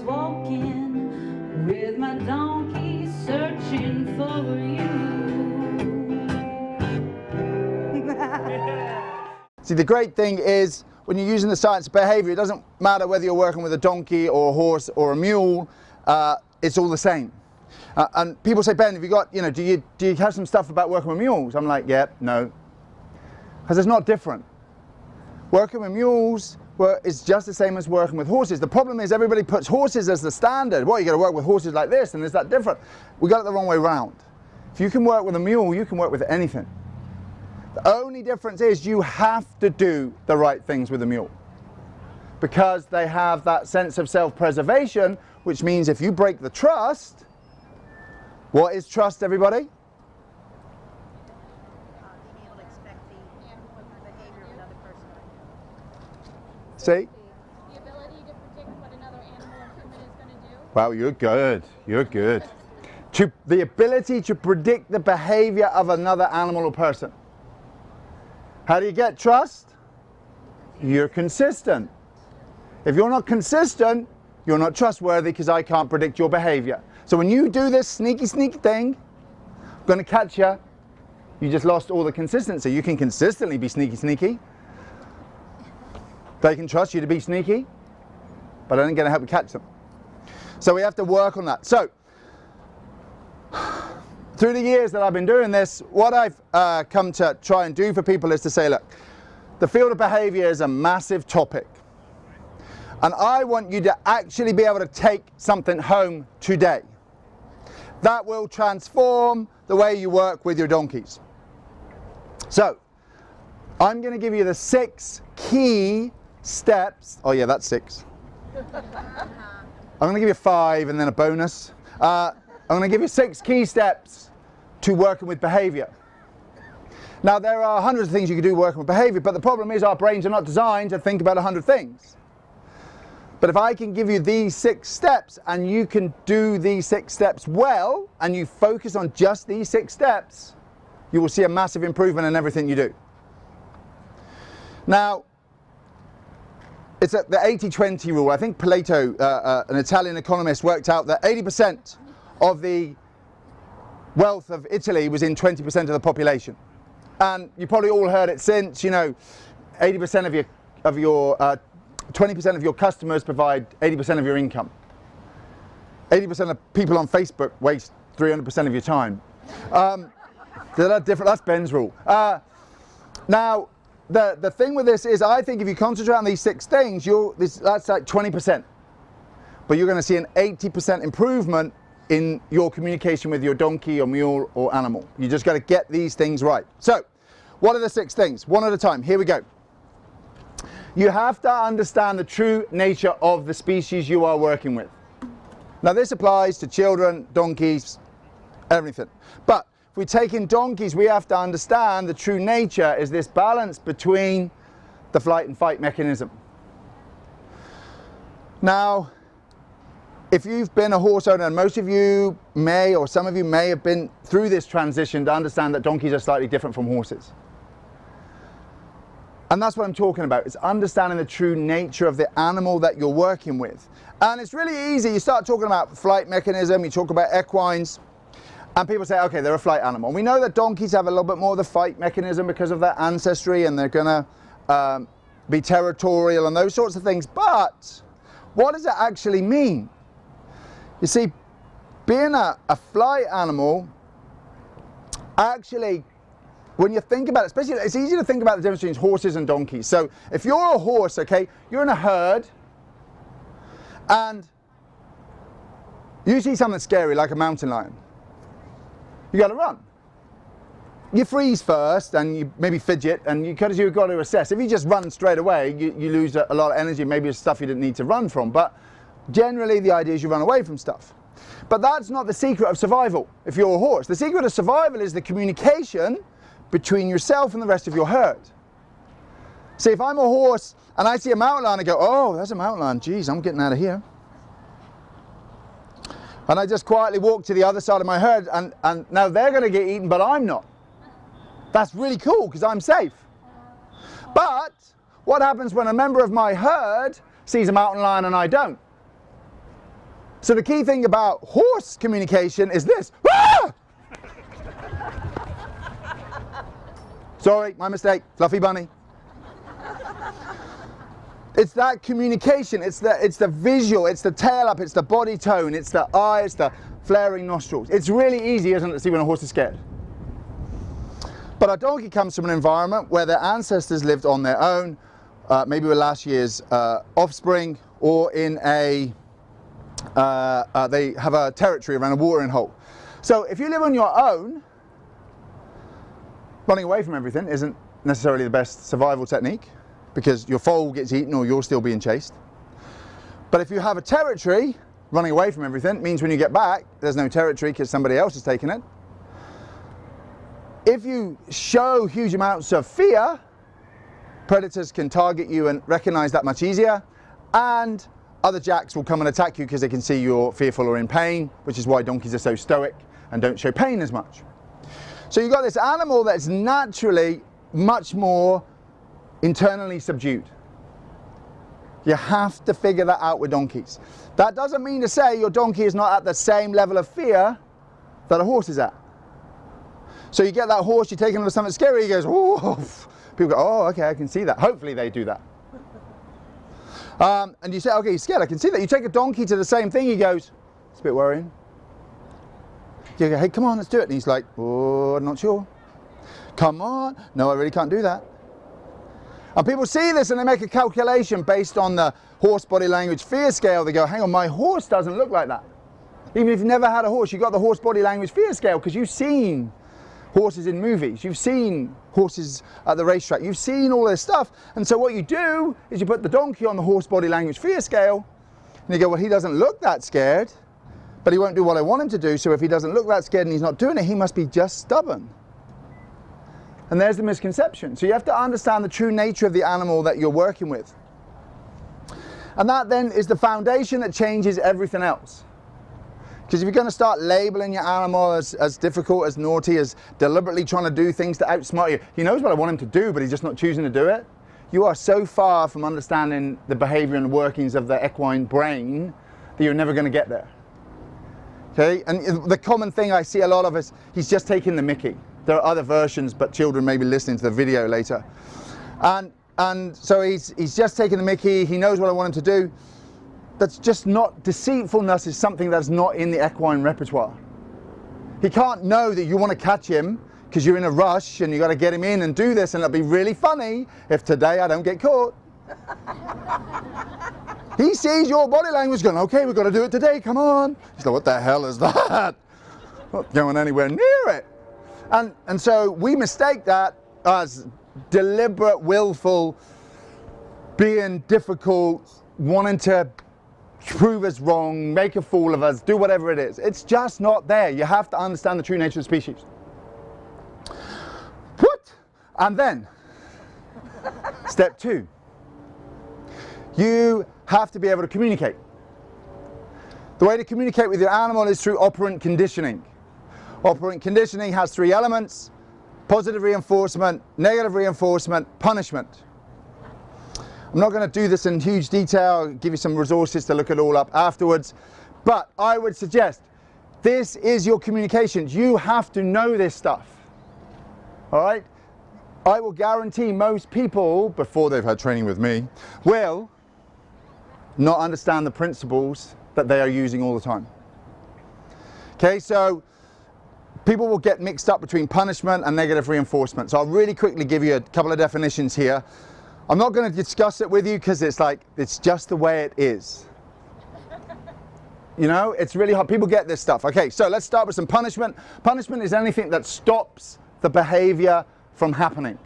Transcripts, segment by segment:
was walking with my donkey searching for you. See, the great thing is when you're using the science of behavior, it doesn't matter whether you're working with a donkey or a horse or a mule, it's all the same. And people say, Ben, have you got, do you have some stuff about working with mules? I'm like, yeah, no. Because it's not different. Working with mules is just the same as working with horses. The problem is everybody puts horses as the standard. Well, you got to work with horses like this, and is that different? We got it the wrong way round. If you can work with a mule, you can work with anything. The only difference is you have to do the right things with a mule, because they have that sense of self-preservation, which means if you break the trust, what is trust, everybody? Being able to expect the behavior of another person. See? The ability to predict what another animal or human is going to do. Wow, you're good. You're good. The ability to predict the behavior of another animal or person. How do you get trust? You're consistent. If you're not consistent, you're not trustworthy, because I can't predict your behavior. So when you do this sneaky thing, I'm going to catch you, you just lost all the consistency. You can consistently be sneaky. They can trust you to be sneaky, but I ain't going to help you catch them. So we have to work on that. So through the years that I've been doing this, what I've come to try and do for people is to say, look, the field of behavior is a massive topic. And I want you to actually be able to take something home today that will transform the way you work with your donkeys. So I'm going to give you the 6 key steps. Oh yeah, that's 6. I'm going to give you 5 and then a bonus. I'm going to give you 6 key steps to working with behavior. Now, there are hundreds of things you can do working with behavior, but the problem is our brains are not designed to think about 100 things. But if I can give you these 6 steps and you can do these 6 steps well, and you focus on just these 6 steps, you will see a massive improvement in everything you do. Now, it's the 80-20 rule. I think Plato, an Italian economist, worked out that 80% of the wealth of Italy was in 20% of the population. And you probably all heard it since, 80% of your 20% of your customers provide 80% of your income. 80% of people on Facebook waste 300% of your time. That's Ben's rule. Now, the thing with this is, I think if you concentrate on these 6 things, that's like 20%. But you're going to see an 80% improvement in your communication with your donkey or mule or animal. You just got to get these things right. So, what are the 6 things? One at a time. Here we go. You have to understand the true nature of the species you are working with. Now, this applies to children, donkeys, everything. But if we take in donkeys, we have to understand the true nature is this balance between the flight and fight mechanism. Now, if you've been a horse owner, and most of you may, or some of you may have been through this transition to understand that donkeys are slightly different from horses. And that's what I'm talking about, is understanding the true nature of the animal that you're working with. And it's really easy. You start talking about flight mechanism, you talk about equines, and people say, okay, they're a flight animal. We know that donkeys have a little bit more of the fight mechanism because of their ancestry, and they're going to be territorial and those sorts of things. But what does it actually mean? You see, being a flight animal, actually, when you think about it, especially, it's easy to think about the difference between horses and donkeys. So if you're a horse, okay, you're in a herd, and you see something scary like a mountain lion, you got to run. You freeze first, and you maybe fidget, and you've got to assess. If you just run straight away, you lose a lot of energy. Maybe it's stuff you didn't need to run from. But generally, the idea is you run away from stuff. But that's not the secret of survival if you're a horse. The secret of survival is the communication between yourself and the rest of your herd. See, if I'm a horse and I see a mountain lion, I go, oh, there's a mountain lion. Geez, I'm getting out of here. And I just quietly walk to the other side of my herd, and now they're going to get eaten, but I'm not. That's really cool because I'm safe. But what happens when a member of my herd sees a mountain lion and I don't? So the key thing about horse communication is this. Ah! Sorry, my mistake, fluffy bunny. It's that communication, it's the visual, it's the tail up, it's the body tone, it's the eyes, the flaring nostrils. It's really easy, isn't it, to see when a horse is scared. But a donkey comes from an environment where their ancestors lived on their own, maybe with last year's offspring, or in a, they have a territory around a watering hole. So if you live on your own, running away from everything isn't necessarily the best survival technique, because your foal gets eaten or you're still being chased. But if you have a territory, running away from everything means when you get back, there's no territory because somebody else has taken it. If you show huge amounts of fear, predators can target you and recognize that much easier, and other jacks will come and attack you because they can see you're fearful or in pain, which is why donkeys are so stoic and don't show pain as much. So you've got this animal that's naturally much more internally subdued. You have to figure that out with donkeys. That doesn't mean to say your donkey is not at the same level of fear that a horse is at. So you get that horse, you take him to something scary, he goes, oh. People go, oh, okay, I can see that. Hopefully they do that. And you say, okay, he's scared, I can see that. You take a donkey to the same thing, he goes, it's a bit worrying. You go, hey, come on, let's do it. And he's like, oh, I'm not sure. Come on. No, I really can't do that. And people see this and they make a calculation based on the horse body language fear scale. They go, hang on, my horse doesn't look like that. Even if you've never had a horse, you've got the horse body language fear scale because you've seen horses in movies. You've seen horses at the racetrack. You've seen all this stuff. And so what you do is you put the donkey on the horse body language fear scale and you go, well, he doesn't look that scared, but he won't do what I want him to do. So if he doesn't look that scared and he's not doing it, he must be just stubborn. And there's the misconception. So you have to understand the true nature of the animal that you're working with. And that then is the foundation that changes everything else. Because if you're going to start labeling your animal as difficult, as naughty, as deliberately trying to do things to outsmart you, he knows what I want him to do, but he's just not choosing to do it. You are so far from understanding the behavior and workings of the equine brain that you're never going to get there. Okay? And the common thing I see a lot of is he's just taking the mickey. There are other versions, but children may be listening to the video later. And so he's just taking the mickey, he knows what I want him to do. That's just not, deceitfulness is something that's not in the equine repertoire. He can't know that you want to catch him because you're in a rush and you got to get him in and do this, and it'll be really funny if today I don't get caught. He sees your body language going, okay, we've got to do it today, come on. He's like, what the hell is that? Not going anywhere near it. And so we mistake that as deliberate, willful, being difficult, wanting to prove us wrong, make a fool of us, do whatever it is. It's just not there. You have to understand the true nature of the species. What? And then, step 2. You have to be able to communicate. The way to communicate with your animal is through operant conditioning. Operant conditioning has 3 elements: positive reinforcement, negative reinforcement, punishment. I'm not going to do this in huge detail. I'll give you some resources to look it all up afterwards. But I would suggest this is your communications. You have to know this stuff. All right? I will guarantee most people, before they've had training with me, will not understand the principles that they are using all the time. Okay, so people will get mixed up between punishment and negative reinforcement. So I'll really quickly give you a couple of definitions here. I'm not going to discuss it with you because it's just the way it is. You know, it's really hard. People get this stuff. Okay, so let's start with some punishment. Punishment is anything that stops the behavior from happening.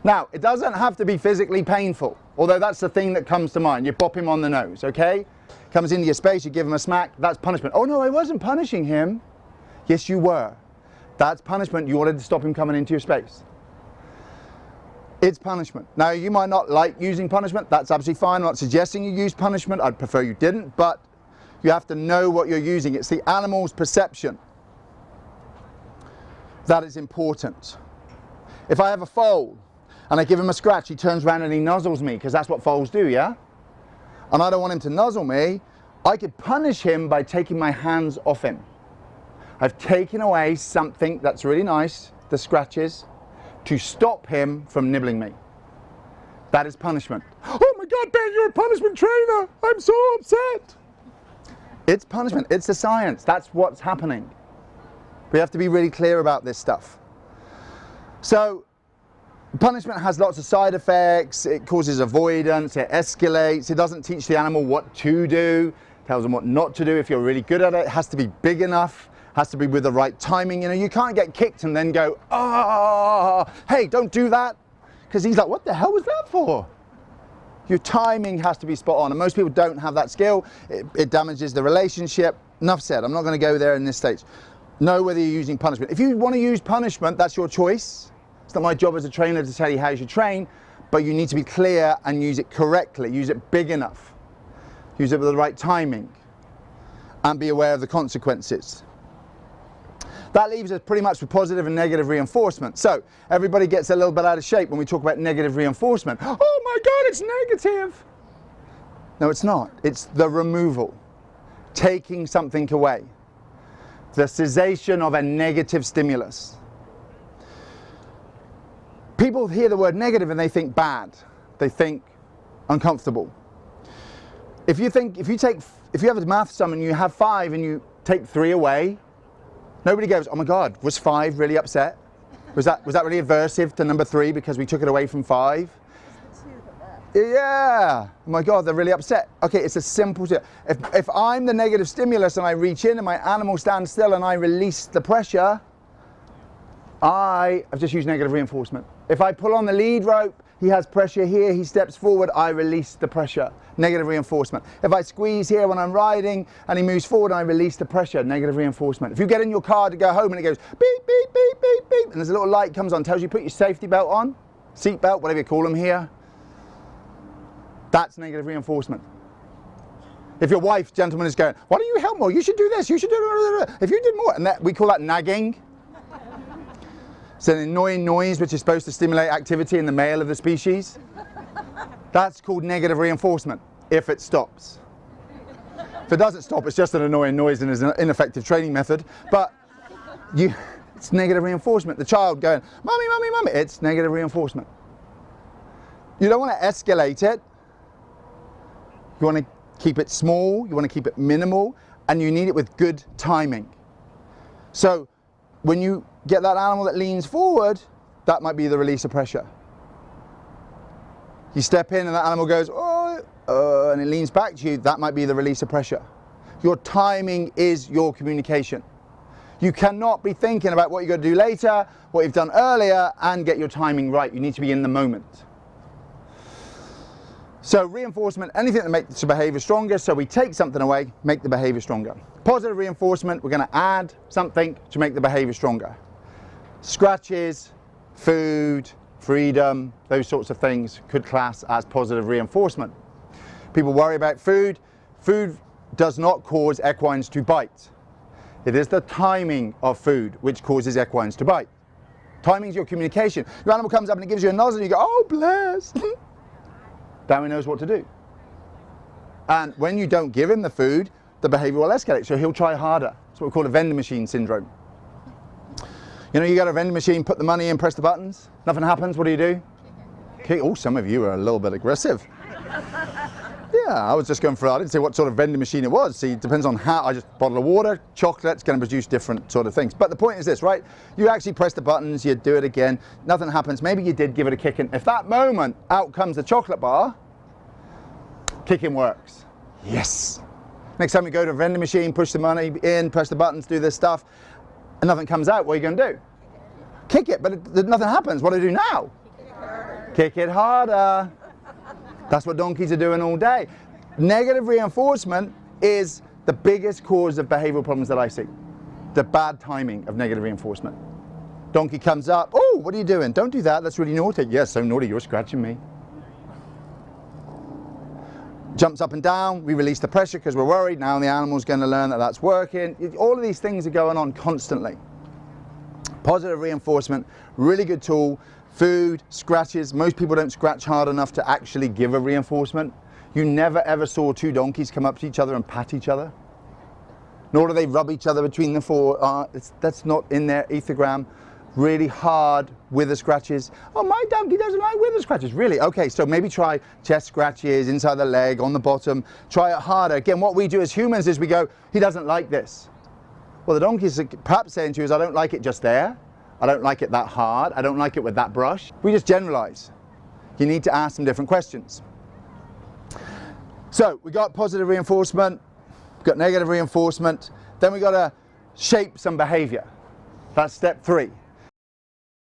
Now, it doesn't have to be physically painful, although that's the thing that comes to mind. You pop him on the nose, okay? Comes into your space, you give him a smack, that's punishment. Oh no, I wasn't punishing him. Yes, you were. That's punishment. You wanted to stop him coming into your space. It's punishment. Now, you might not like using punishment. That's absolutely fine. I'm not suggesting you use punishment. I'd prefer you didn't, but you have to know what you're using. It's the animal's perception that is important. If I have a foal and I give him a scratch, he turns around and he nuzzles me because that's what foals do, yeah? And I don't want him to nuzzle me. I could punish him by taking my hands off him. I've taken away something that's really nice, the scratches, to stop him from nibbling me. That is punishment. Oh my God, Ben, you're a punishment trainer. I'm so upset. It's punishment. It's a science. That's what's happening. We have to be really clear about this stuff. So, punishment has lots of side effects. It causes avoidance. It escalates. It doesn't teach the animal what to do. It tells them what not to do. If you're really good at it, it has to be big enough. Has to be with the right timing. You know, you can't get kicked and then go, hey, don't do that. Because he's like, what the hell was that for? Your timing has to be spot on. And most people don't have that skill. It damages the relationship. Enough said. I'm not going to go there in this stage. Know whether you're using punishment. If you want to use punishment, that's your choice. It's not my job as a trainer to tell you how you should train, but you need to be clear and use it correctly. Use it big enough. Use it with the right timing. And be aware of the consequences. That leaves us pretty much with positive and negative reinforcement. So everybody gets a little bit out of shape when we talk about negative reinforcement. Oh my God, it's negative. No, it's not. It's the removal. Taking something away. The cessation of a negative stimulus. People hear the word negative and they think bad. They think uncomfortable. If you have a math sum and you have 5 and you take 3 away, nobody goes, oh my God, was 5 really upset? Was that really aversive to number 3 because we took it away from 5? Yeah. Oh my God, they're really upset. Okay, it's a simple. If I'm the negative stimulus and I reach in and my animal stands still and I release the pressure, I've just used negative reinforcement. If I pull on the lead rope, he has pressure here, he steps forward, I release the pressure. Negative reinforcement. If I squeeze here when I'm riding and he moves forward, I release the pressure. Negative reinforcement. If you get in your car to go home and it goes beep, beep, beep, beep, beep, and there's a little light comes on, tells you put your safety belt on, seat belt, whatever you call them here, that's negative reinforcement. If your wife, gentlemen, is going, why don't you help more? You should do this, you should do that. If you did more, and we call that nagging. It's an annoying noise which is supposed to stimulate activity in the male of the species. That's called negative reinforcement, if it stops. If it doesn't stop, it's just an annoying noise and is an ineffective training method. But it's negative reinforcement. The child going, mommy, mommy, mommy, it's negative reinforcement. You don't want to escalate it. You want to keep it small, you want to keep it minimal, and you need it with good timing. So when you get that animal that leans forward, that might be the release of pressure. You step in and that animal goes, and it leans back to you, that might be the release of pressure. Your timing is your communication. You cannot be thinking about what you're going to do later, what you've done earlier, and get your timing right. You need to be in the moment. So reinforcement, anything that makes the behavior stronger, so we take something away, make the behavior stronger. Positive reinforcement, we're going to add something to make the behavior stronger. Scratches, food, freedom, those sorts of things could class as positive reinforcement. People worry about food. Food does not cause equines to bite. It is the timing of food which causes equines to bite. Timing is your communication. Your animal comes up and it gives you a nozzle and you go, oh bless. Then he knows what to do. And when you don't give him the food, the behavior will escalate, so he'll try harder. That's what we call a vending machine syndrome. You know, you got a vending machine, put the money in, press the buttons, nothing happens, what do? Kick. Oh, some of you are a little bit aggressive. Yeah, I was just going for, I didn't say what sort of vending machine it was. See, it depends on how, I just bottle of water, chocolate's going to produce different sort of things. But the point is this, right? You actually press the buttons, you do it again, nothing happens. Maybe you did give it a kick, and if that moment, out comes the chocolate bar, kicking works. Yes. Next time you go to a vending machine, push the money in, press the buttons, do this stuff, and nothing comes out, what are you going to do? Kick it, but nothing happens. What do I do now? Kick it harder. That's what donkeys are doing all day. Negative reinforcement is the biggest cause of behavioral problems that I see. The bad timing of negative reinforcement. Donkey comes up, oh, what are you doing? Don't do that, that's really naughty. Yes, so naughty, you're scratching me. Jumps up and down, we release the pressure because we're worried. Now the animal's going to learn that that's working. All of these things are going on constantly. Positive reinforcement, really good tool. Food, scratches. Most people don't scratch hard enough to actually give a reinforcement. You never ever saw two donkeys come up to each other and pat each other. Nor do they rub each other between the fore. That's not in their ethogram. Really hard wither scratches. Oh, my donkey doesn't like wither scratches. Really? Okay, so maybe try chest scratches, inside the leg, on the bottom. Try it harder. Again, what we do as humans is we go, he doesn't like this. Well, the donkey's perhaps saying to you is, I don't like it just there. I don't like it that hard. I don't like it with that brush. We just generalize. You need to ask them different questions. So we got positive reinforcement, got negative reinforcement, then we got to shape some behavior. That's step 3.